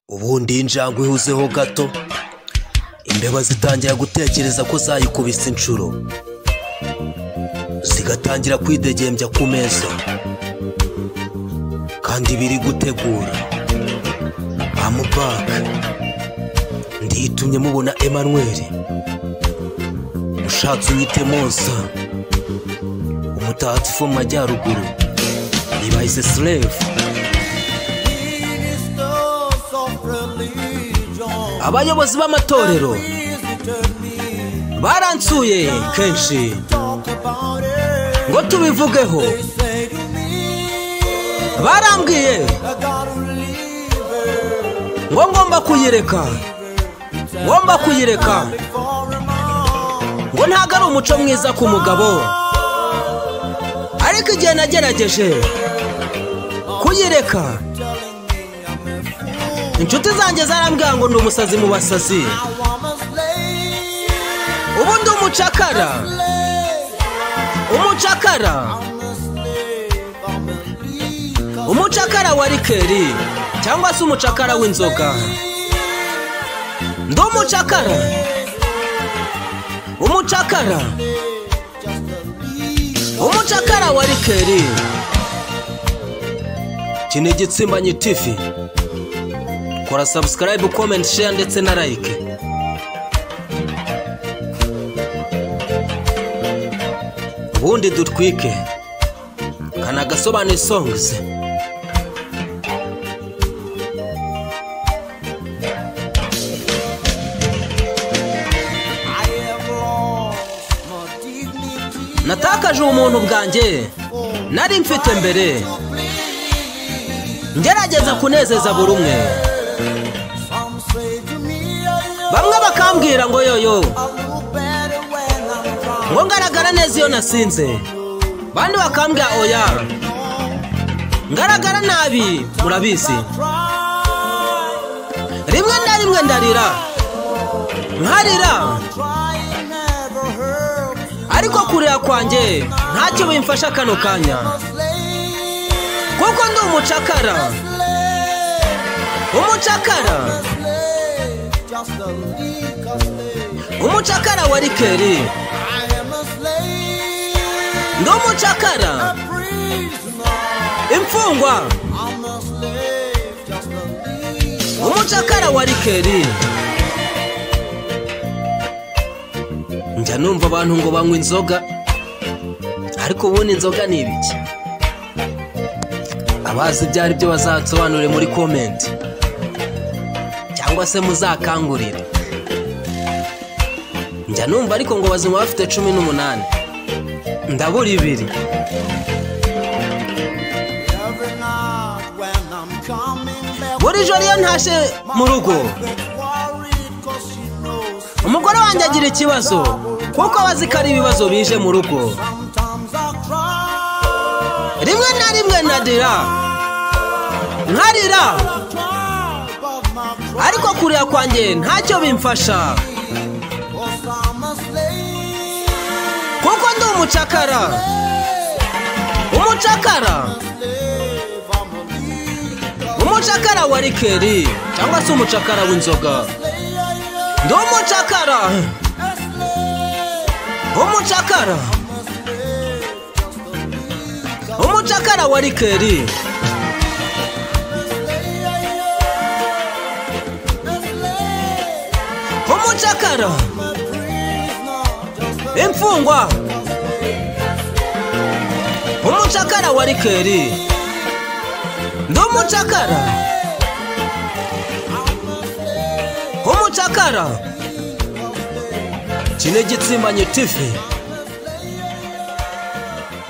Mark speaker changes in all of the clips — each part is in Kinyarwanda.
Speaker 1: ubundi injangwe ihuzeho gato imbeba zitangira gutekereza ko zayikubise inshuro zigatangira kwidegembya ku meza kandi biri gutegura amubaka nditumye mubona Emmanuel ushatse unyite Monsa umutagatifu mu majyaruguru ibaise slave abayobozi b'amatorero baransuye kenshi ngo tubivugeho barambwiye ngo ngomba kuyireka ngo ntago ari umuco mwiza ku mugabo ariko igihe nagerageje kuyireka inshuti zanjye zarambwira ngo ndi umusazi mu basazi ubu ndi umucakara wa rikeri cyangwa se umucakara w'inzoga ndi umucakara wa rikeri iki ni Igitsimbanyi TV kora subscribe, comment, share ndetse na like. Ubundi dutwike kana gasobanura songs. Natakaje umuntu bwanjye nari mfite mbere ngerageza kunezeza buri umwe bamwe bakambwira ngo yoyo ngo ngaragara neza iyo nasinze bandi bakambwira oya ngaragara nabi murabizi rimwe na rimwe ndarira ariko kurira kwanjye ntacyo bimfasha kano kanya kuko ndi umucakara wa rikeri ndi imfungwa umucakara wa rikeri njya numva abantu ngo banywa inzoga ariko ubundi inzoga ni ibiki abazi byari byo bazatsobanure muri comment cyangwa se muzakangurire njya numva ariko ngo bazinywa bafite 18 ndabura 2 buri joro iyo ntashe mu rugo umugore wanjye agira ikibazo kuko bazikara ibibazo bije mu rugo rimwe na rimwe nkarira ariko kurira kwanjye ntacyo bimfasha kuko ndi umucakara wa rikeri cyangwa se umucakara w'inzoga ndi umucakara wa rikeri umucakara imfungwa umucakara wa rikeri ndi umucakara kine Igitsimbanyi TV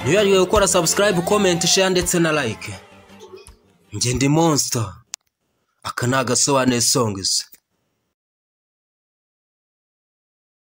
Speaker 1: niyo yagiye gukora subscribe, comment, share ndetse na like. Njye ndi Monster aka ni agasobanura songs.